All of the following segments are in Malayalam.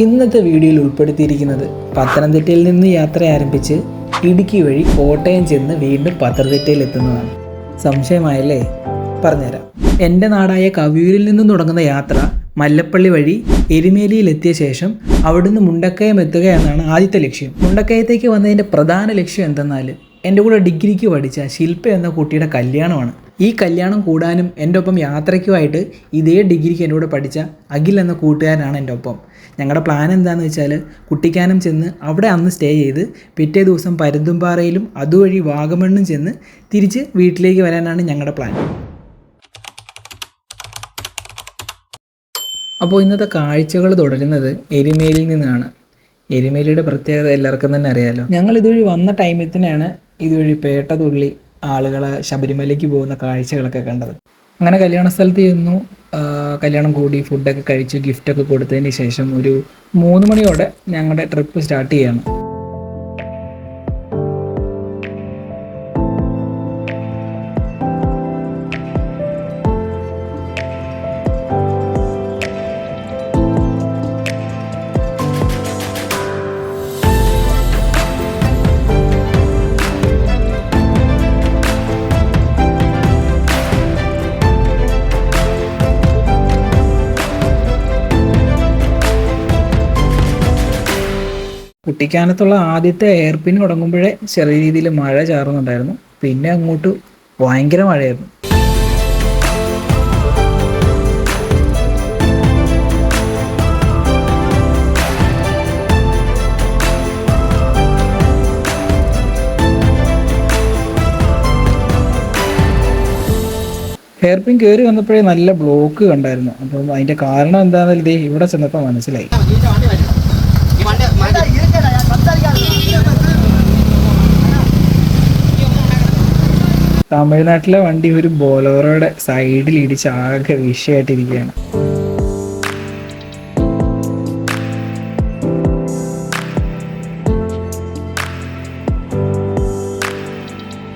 ഇന്നത്തെ വീഡിയോയിൽ ഉൾപ്പെടുത്തിയിരിക്കുന്നത് പത്തനംതിട്ടയിൽ നിന്ന് യാത്ര ആരംഭിച്ച് ഇടുക്കി വഴി കോട്ടയം ചെന്ന് വീണ്ടും പത്തനംതിട്ടയിൽ എത്തുന്നതാണ്. സംശയമായല്ലേ? പറഞ്ഞുതരാം. എൻ്റെ നാടായ കവിയൂരിൽ നിന്നും തുടങ്ങുന്ന യാത്ര മല്ലപ്പള്ളി വഴി എരുമേലിയിൽ എത്തിയ ശേഷം അവിടുന്ന് മുണ്ടക്കയം എത്തുക എന്നാണ് ആദ്യത്തെ ലക്ഷ്യം. മുണ്ടക്കയത്തേക്ക് വന്നതിൻ്റെ പ്രധാന ലക്ഷ്യം എന്തെന്നാൽ എൻ്റെ കൂടെ ഡിഗ്രിക്ക് പഠിച്ച ശില്പ എന്ന കുട്ടിയുടെ കല്യാണമാണ്. ഈ കല്യാണം കൂടാനും എൻ്റെ ഒപ്പം യാത്രയ്ക്കുമായിട്ട് ഇതേ ഡിഗ്രിക്ക് എൻ്റെ കൂടെ പഠിച്ച അഖിൽ എന്ന കൂട്ടുകാരനാണ് എൻ്റെ ഒപ്പം. ഞങ്ങളുടെ പ്ലാൻ എന്താണെന്ന് വെച്ചാൽ കുട്ടിക്കാനം ചെന്ന് അവിടെ അന്ന് സ്റ്റേ ചെയ്ത് പിറ്റേ ദിവസം പരുന്തുംപാറയിലും അതുവഴി വാഗമണ്ണും ചെന്ന് തിരിച്ച് വീട്ടിലേക്ക് വരാനാണ് ഞങ്ങളുടെ പ്ലാൻ. അപ്പോൾ ഇന്നത്തെ കാഴ്ചകൾ തുടരുന്നത് എരുമേലിയിൽ നിന്നാണ്. എരുമേലിയുടെ പ്രത്യേകത എല്ലാവർക്കും തന്നെ അറിയാമല്ലോ. ഞങ്ങൾ ഇതുവഴി വന്ന ടൈമിൽ തന്നെയാണ് ഇതുവഴി പേട്ടതുള്ളി ആളുകളെ ശബരിമലയ്ക്ക് പോകുന്ന കാഴ്ചകളൊക്കെ കണ്ടത്. അങ്ങനെ കല്യാണ സ്ഥലത്ത് ചെന്നു, കല്യാണം കൂടി, ഫുഡൊക്കെ കഴിച്ച് ഗിഫ്റ്റൊക്കെ കൊടുത്തതിന് ശേഷം ഒരു 3 മണിയോടെ ഞങ്ങളുടെ ട്രിപ്പ് സ്റ്റാർട്ട് ചെയ്യണം. കുട്ടിക്കാനത്തുള്ള ആദ്യത്തെ എയർപിൻ തുടങ്ങുമ്പോഴേ ചെറിയ രീതിയിൽ മഴ ചാറുന്നുണ്ടായിരുന്നു. പിന്നെ അങ്ങോട്ട് ഭയങ്കര മഴയായിരുന്നു. ഹെയർപിൻ കയറി വന്നപ്പോഴേ നല്ല ബ്ലോക്ക് കണ്ടായിരുന്നു. അപ്പം അതിൻ്റെ കാരണം എന്താണെന്ന് ഇതേ ഇവിടെ ചെന്നപ്പോൾ മനസ്സിലായി. തമിഴ്നാട്ടിലെ വണ്ടി ഒരു ബോലോറോയുടെ സൈഡിൽ ഇടിച്ച് ആകെ വിഷയമായിട്ടിരിക്കുകയാണ്.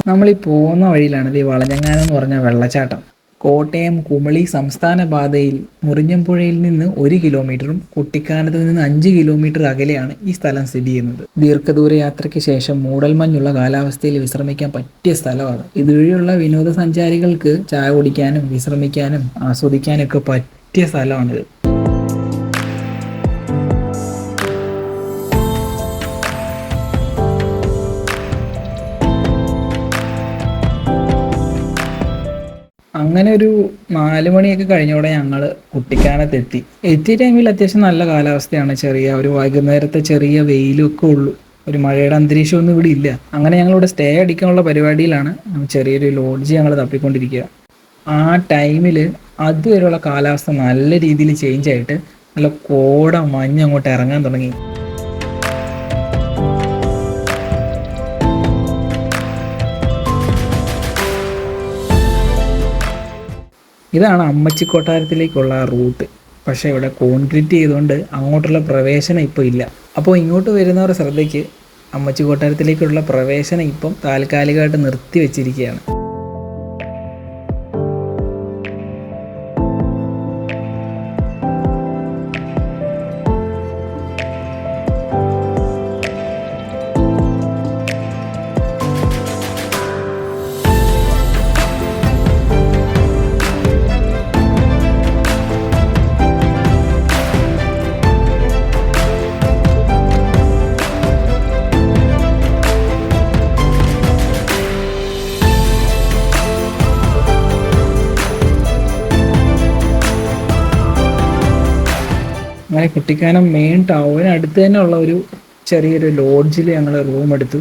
നമ്മളീ പോകുന്ന വഴിയിലാണ് ഈ വളഞ്ഞങ്ങാനം എന്ന് പറഞ്ഞ വെള്ളച്ചാട്ടം. കോട്ടയം കുമളി സംസ്ഥാന പാതയിൽ മുറിഞ്ഞമ്പുഴയിൽ നിന്ന് 1 കിലോമീറ്ററും കുട്ടിക്കാനത്ത് നിന്ന് 5 കിലോമീറ്റർ അകലെയാണ് ഈ സ്ഥലം സ്ഥിതി ചെയ്യുന്നത്. ദീർഘദൂര യാത്രയ്ക്ക് ശേഷം മൂടൽമഞ്ഞുള്ള കാലാവസ്ഥയിൽ വിശ്രമിക്കാൻ പറ്റിയ സ്ഥലമാണ്. ഇതുവഴിയുള്ള വിനോദസഞ്ചാരികൾക്ക് ചായ കുടിക്കാനും വിശ്രമിക്കാനും ആസ്വദിക്കാനും ഒക്കെ പറ്റിയ സ്ഥലമാണിത്. അങ്ങനെ ഒരു 4 മണിയൊക്കെ കഴിഞ്ഞോടെ ഞങ്ങൾ കുട്ടിക്കാനത്ത് എത്തിയ ടൈമിൽ അത്യാവശ്യം നല്ല കാലാവസ്ഥയാണ്. ചെറിയ ഒരു വൈകുന്നേരത്തെ ചെറിയ വെയിലൊക്കെ ഉള്ളൂ. ഒരു മഴയുടെ അന്തരീക്ഷമൊന്നും ഇവിടെ ഇല്ല. അങ്ങനെ ഞങ്ങളിവിടെ സ്റ്റേ അടിക്കാനുള്ള പരിപാടിയിലാണ്. ചെറിയൊരു ലോഡ്ജ് ഞങ്ങൾ തപ്പിക്കൊണ്ടിരിക്കുക. ആ ടൈമിൽ അതുവരെയുള്ള കാലാവസ്ഥ നല്ല രീതിയിൽ ചേഞ്ച് ആയിട്ട് നല്ല കോട മഞ്ഞ് അങ്ങോട്ട് ഇറങ്ങാൻ തുടങ്ങി. ഇതാണ് അമ്മച്ചി കൊട്ടാരത്തിലേക്കുള്ള റൂട്ട്. പക്ഷേ ഇവിടെ കോൺക്രീറ്റ് ചെയ്തുകൊണ്ട് അങ്ങോട്ടുള്ള പ്രവേശനം ഇപ്പോൾ ഇല്ല. അപ്പോൾ ഇങ്ങോട്ട് വരുന്നവരുടെ ശ്രദ്ധയ്ക്ക് അമ്മച്ചി കൊട്ടാരത്തിലേക്കുള്ള പ്രവേശനം ഇപ്പം താൽക്കാലികമായിട്ട് നിർത്തി വെച്ചിരിക്കുകയാണ്. അങ്ങനെ കുട്ടിക്കാനം മെയിൻ ടൗണിനടുത്ത് തന്നെ ഉള്ള ഒരു ചെറിയൊരു ലോഡ്ജിൽ ഞങ്ങൾ റൂം എടുത്തു.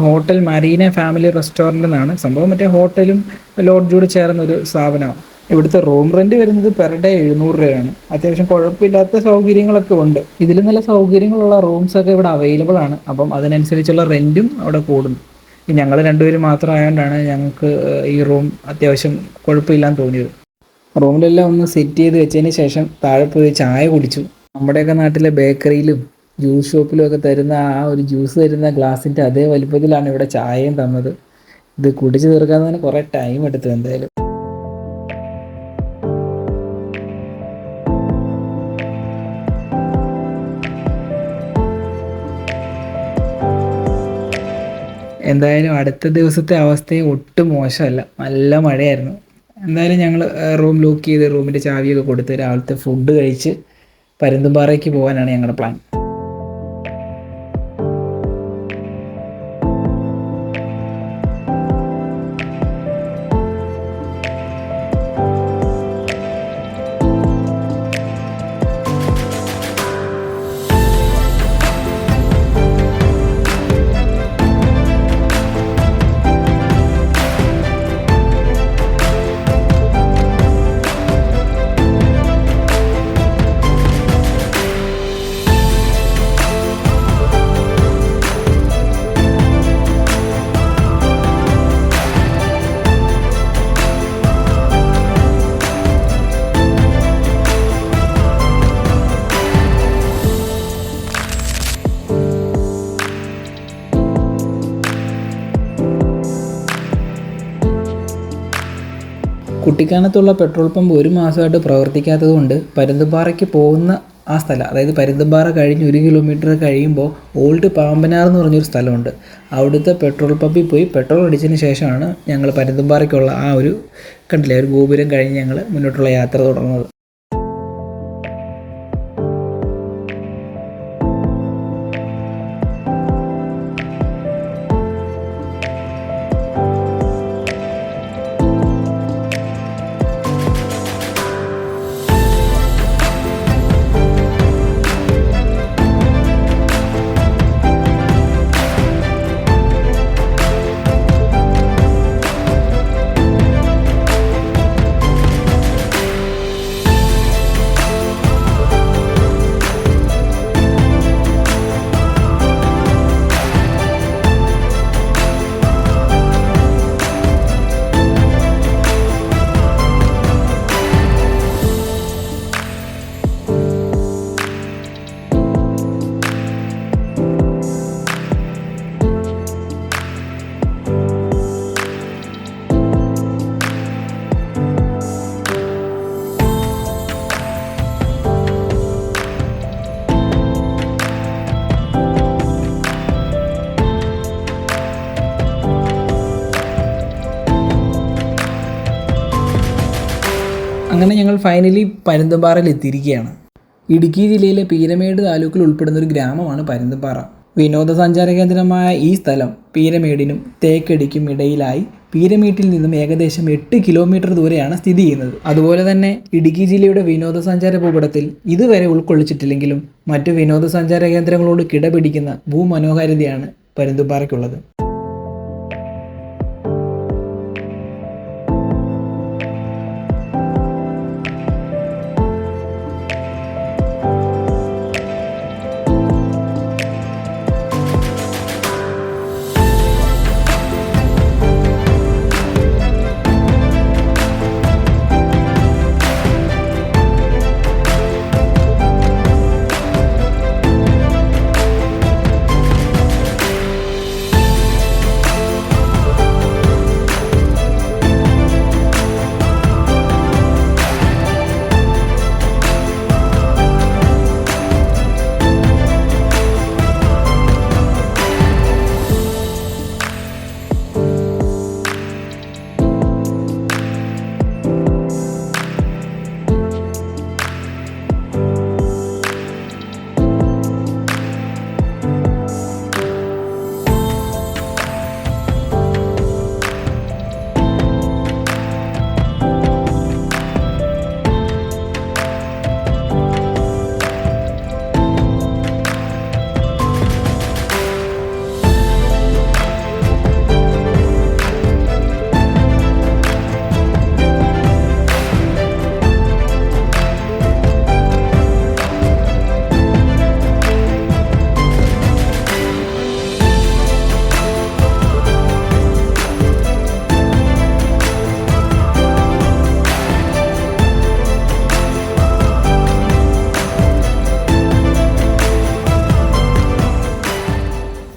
ഹോട്ടൽ മരീന ഫാമിലി റെസ്റ്റോറൻ്റ് എന്നാണ് സംഭവം. മറ്റേ ഹോട്ടലും ലോഡ്ജൂടെ ചേർന്നൊരു സ്ഥാപനമാണ്. ഇവിടുത്തെ റൂം റെൻറ്റ് വരുന്നത് പെർ ഡേ 700 രൂപയാണ്. അത്യാവശ്യം കുഴപ്പമില്ലാത്ത സൗകര്യങ്ങളൊക്കെ ഉണ്ട്. ഇതിൽ നല്ല സൗകര്യങ്ങളുള്ള റൂംസൊക്കെ ഇവിടെ അവൈലബിൾ ആണ്. അപ്പം അതിനനുസരിച്ചുള്ള റെൻറ്റും അവിടെ കൂടുന്നു. ഞങ്ങൾ 2 പേര് മാത്രം ആയതുകൊണ്ടാണ് ഞങ്ങൾക്ക് ഈ റൂം അത്യാവശ്യം കുഴപ്പമില്ലാന്ന് തോന്നിയത്. റൂമിലെല്ലാം ഒന്ന് സെറ്റ് ചെയ്ത് വെച്ചതിന് ശേഷം താഴെ പോയി ചായ കുടിച്ചു. നമ്മുടെയൊക്കെ നാട്ടിലെ ബേക്കറിയിലും ജ്യൂസ് ഷോപ്പിലും ഒക്കെ തരുന്ന ആ ഒരു ജ്യൂസ് തരുന്ന ഗ്ലാസിൻ്റെ അതേ വലിപ്പത്തിലാണ് ഇവിടെ ചായയും തന്നത്. ഇത് കുടിച്ച് തീർക്കാൻ തന്നെ കുറേ ടൈം എടുത്തു. എന്തായാലും എന്തായാലും അടുത്ത ദിവസത്തെ അവസ്ഥയും ഒട്ടും മോശമല്ല, നല്ല മഴയായിരുന്നു. എന്തായാലും ഞങ്ങൾ റൂം ലോക്ക് ചെയ്ത് റൂമിൻ്റെ ചാവിയൊക്കെ കൊടുത്ത് രാവിലത്തെ ഫുഡ് കഴിച്ച് പരുന്തുംപാറയ്ക്ക് പോകാനാണ് ഞങ്ങളുടെ പ്ലാൻ. കുട്ടിക്കാനത്തുള്ള പെട്രോൾ പമ്പ് ഒരു മാസമായിട്ട് പ്രവർത്തിക്കാത്തത് കൊണ്ട് പരുന്തുംപാറയ്ക്ക് പോകുന്ന ആ സ്ഥലം, അതായത് പരുന്തുംപാറ കഴിഞ്ഞ് 1 കിലോമീറ്റർ കഴിയുമ്പോൾ ഓൾഡ് പാമ്പനാർ എന്ന് പറഞ്ഞൊരു സ്ഥലമുണ്ട്. അവിടുത്തെ പെട്രോൾ പമ്പിൽ പോയി പെട്രോൾ അടിച്ചതിന് ശേഷമാണ് ഞങ്ങൾ പരുന്തുംപാറയ്ക്കുള്ള ആ ഒരു കണ്ടില്ലേ ഒരു ഗോപുരം കഴിഞ്ഞ് ഞങ്ങൾ മുന്നോട്ടുള്ള യാത്ര തുടർന്നത്. അങ്ങനെ ഞങ്ങൾ ഫൈനലി പരുന്തുംപാറയിൽ എത്തിയിരിക്കുകയാണ്. ഇടുക്കി ജില്ലയിലെ പീരമേട് താലൂക്കിൽ ഉൾപ്പെടുന്ന ഒരു ഗ്രാമമാണ് പരുന്തുംപാറ. വിനോദസഞ്ചാര കേന്ദ്രമായ ഈ സ്ഥലം പീരമേടിനും തേക്കടിക്കും ഇടയിലായി പീരമേട്ടിൽ നിന്നും ഏകദേശം 8 കിലോമീറ്റർ ദൂരെയാണ് സ്ഥിതി ചെയ്യുന്നത്. അതുപോലെ തന്നെ ഇടുക്കി ജില്ലയുടെ വിനോദസഞ്ചാര ഭൂപടത്തിൽ ഇതുവരെ ഉൾക്കൊള്ളിച്ചിട്ടില്ലെങ്കിലും മറ്റു വിനോദസഞ്ചാര കേന്ദ്രങ്ങളോട് കിടപിടിക്കുന്ന ഭൂമനോഹാരിതയാണ് പരുന്തുംപാറയ്ക്കുള്ളത്.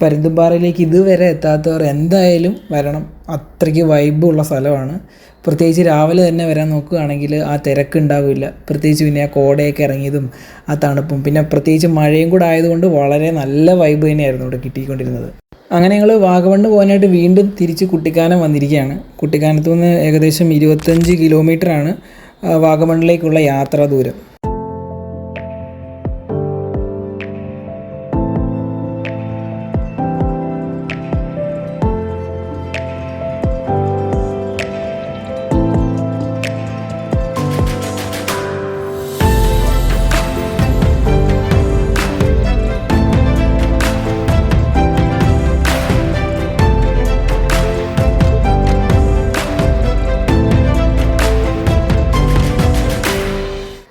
പരുന്തുംപാറയിലേക്ക് ഇതുവരെ എത്താത്തവർ എന്തായാലും വരണം. അത്രയ്ക്ക് വൈബുള്ള സ്ഥലമാണ്. പ്രത്യേകിച്ച് രാവിലെ തന്നെ വരാൻ നോക്കുകയാണെങ്കിൽ ആ തിരക്കുണ്ടാവില്ല. പ്രത്യേകിച്ച് പിന്നെ ആ കോടയൊക്കെ ഇറങ്ങിയതും ആ തണുപ്പും പിന്നെ പ്രത്യേകിച്ച് മഴയും കൂടെ ആയതുകൊണ്ട് വളരെ നല്ല വൈബ് തന്നെയായിരുന്നു ഇവിടെ കിട്ടിക്കൊണ്ടിരുന്നത്. അങ്ങനെ ഞങ്ങൾ വാഗമണ്ണ് പോകാനായിട്ട് വീണ്ടും തിരിച്ച് കുട്ടിക്കാനം വന്നിരിക്കുകയാണ്. കുട്ടിക്കാനത്തു നിന്ന് ഏകദേശം 25 കിലോമീറ്ററാണ് വാഗമണ്ണിലേക്കുള്ള യാത്രാ ദൂരം.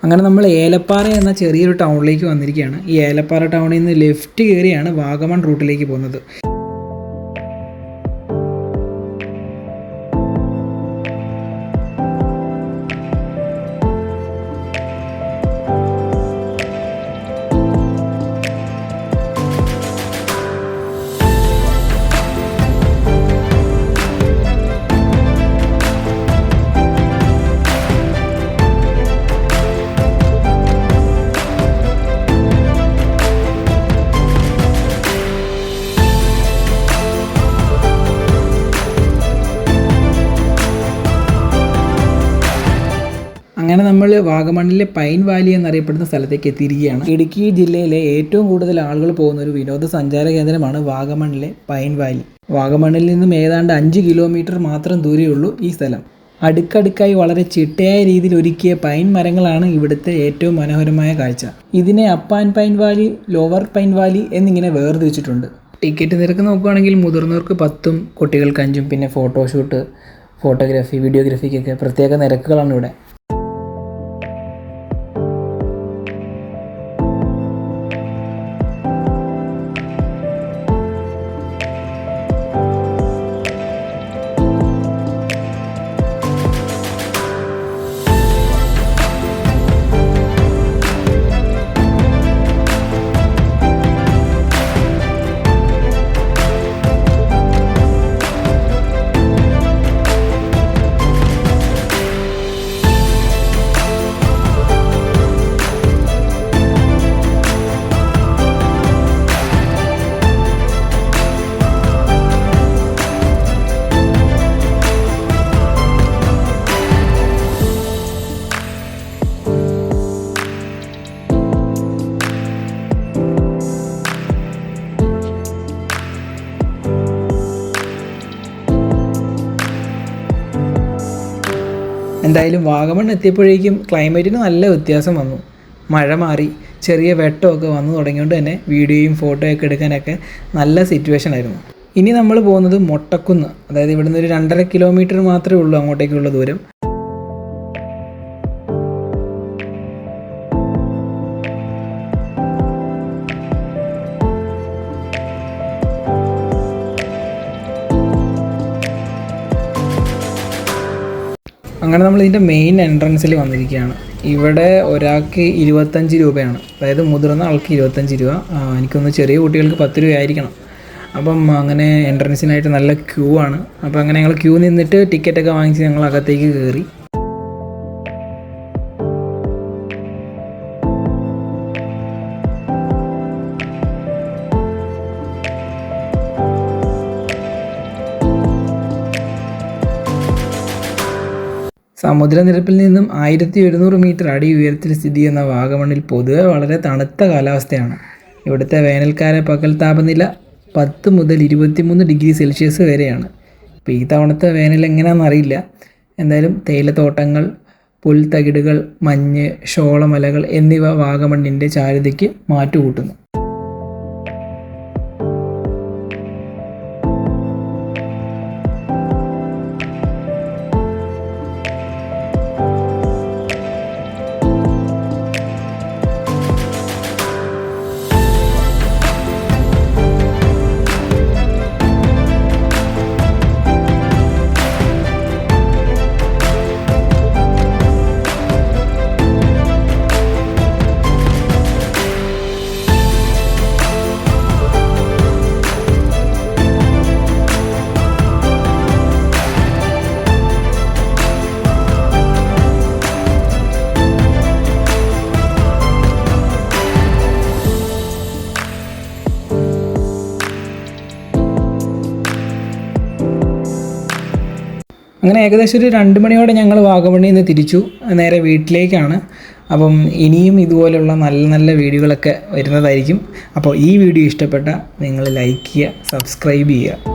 അങ്ങനെ നമ്മൾ ഏലപ്പാറ എന്ന ചെറിയൊരു ടൗണിലേക്ക് വന്നിരിക്കുകയാണ്. ഈ ഏലപ്പാറ ടൗണിൽ നിന്ന് ലെഫ്റ്റ് കയറിയാണ് വാഗമൺ റൂട്ടിലേക്ക് പോകുന്നത്. അങ്ങനെ നമ്മൾ വാഗമണ്ണിലെ പൈൻ വാലി എന്നറിയപ്പെടുന്ന സ്ഥലത്തേക്ക് എത്തിയിരിക്കുകയാണ്. ഇടുക്കി ജില്ലയിലെ ഏറ്റവും കൂടുതൽ ആളുകൾ പോകുന്ന ഒരു വിനോദസഞ്ചാര കേന്ദ്രമാണ് വാഗമണ്ണിലെ പൈൻ വാലി. വാഗമണ്ണിൽ നിന്നും ഏതാണ്ട് 5 കിലോമീറ്റർ മാത്രം ദൂരെയുള്ളൂ ഈ സ്ഥലം. അടുക്കടുക്കായി വളരെ ചിട്ടയായ രീതിയിൽ ഒരുക്കിയ പൈൻ മരങ്ങളാണ് ഇവിടുത്തെ ഏറ്റവും മനോഹരമായ കാഴ്ച. ഇതിനെ upon pine Valley, lower pine Valley എന്നിങ്ങനെ വേർതിരിച്ചിട്ടുണ്ട്. ടിക്കറ്റ് നിരക്ക് നോക്കുകയാണെങ്കിൽ മുതിർന്നവർക്ക് 10ഉം കുട്ടികൾക്ക് 5ഉം, പിന്നെ ഫോട്ടോഷൂട്ട്, ഫോട്ടോഗ്രാഫി, വീഡിയോഗ്രാഫിക്കൊക്കെ പ്രത്യേക നിരക്കുകളാണ് ഇവിടെ. എന്തായാലും വാഗമൺ എത്തിയപ്പോഴേക്കും ക്ലൈമറ്റിന് നല്ല വ്യത്യാസം വന്നു. മഴ മാറി, ചെറിയ വെട്ടമൊക്കെ വന്നു തുടങ്ങിയോണ്ട് തന്നെ വീഡിയോയും ഫോട്ടോയൊക്കെ എടുക്കാനൊക്കെ നല്ല സിറ്റുവേഷൻ ആയിരുന്നു. ഇനി നമ്മൾ പോകുന്നത് മൊട്ടക്കുന്ന്, അതായത് ഇവിടുന്ന് ഒരു 2.5 കിലോമീറ്റർ മാത്രമേ ഉള്ളൂ അങ്ങോട്ടേക്കുള്ള ദൂരം. അങ്ങനെ നമ്മൾ ഇതിൻ്റെ മെയിൻ എൻട്രൻസിൽ വന്നിരിക്കുകയാണ്. ഇവിടെ ഒരാൾക്ക് 25 രൂപയാണ്, അതായത് മുതിർന്ന ആൾക്ക് 25 രൂപ. എനിക്കൊന്ന് ചെറിയ കുട്ടികൾക്ക് 10 രൂപ ആയിരിക്കണം. അപ്പം അങ്ങനെ എൻട്രൻസിനായിട്ട് നല്ല ക്യൂ ആണ്. അപ്പോൾ അങ്ങനെ ഞങ്ങൾ ക്യൂ നിന്നിട്ട് ടിക്കറ്റൊക്കെ വാങ്ങിച്ച് ഞങ്ങൾ അകത്തേക്ക് കയറി. സമുദ്രനിരപ്പിൽ നിന്നും 1700 മീറ്റർ അടി ഉയരത്തിൽ സ്ഥിതി ചെയ്യുന്ന വാഗമണ്ണിൽ പൊതുവെ വളരെ തണുത്ത കാലാവസ്ഥയാണ്. ഇവിടുത്തെ വേനൽക്കാല പകൽ താപനില 10 മുതൽ 23 ഡിഗ്രി സെൽഷ്യസ് വരെയാണ്. ഇപ്പോൾ ഈ തവണത്തെ വേനൽ എങ്ങനെയാണെന്ന് അറിയില്ല. എന്തായാലും തേയിലത്തോട്ടങ്ങൾ, പുൽത്തകിടുകൾ, മഞ്ഞ്, ഷോളമലകൾ എന്നിവ വാഗമണ്ണിൻ്റെ ചാരുതയ്ക്ക് മാറ്റുകൂട്ടുന്നു. അങ്ങനെ ഏകദേശം ഒരു 2 മണിയോടെ ഞങ്ങൾ വാഗമണ്ണിൽ നിന്ന് തിരിച്ചു നേരെ വീട്ടിലേക്കാണ്. അപ്പം ഇനിയും ഇതുപോലെയുള്ള നല്ല നല്ല വീഡിയോകളൊക്കെ വരുന്നതായിരിക്കും. അപ്പോൾ ഈ വീഡിയോ ഇഷ്ടപ്പെട്ട നിങ്ങൾ ലൈക്ക് ചെയ്യുക, സബ്സ്ക്രൈബ് ചെയ്യുക.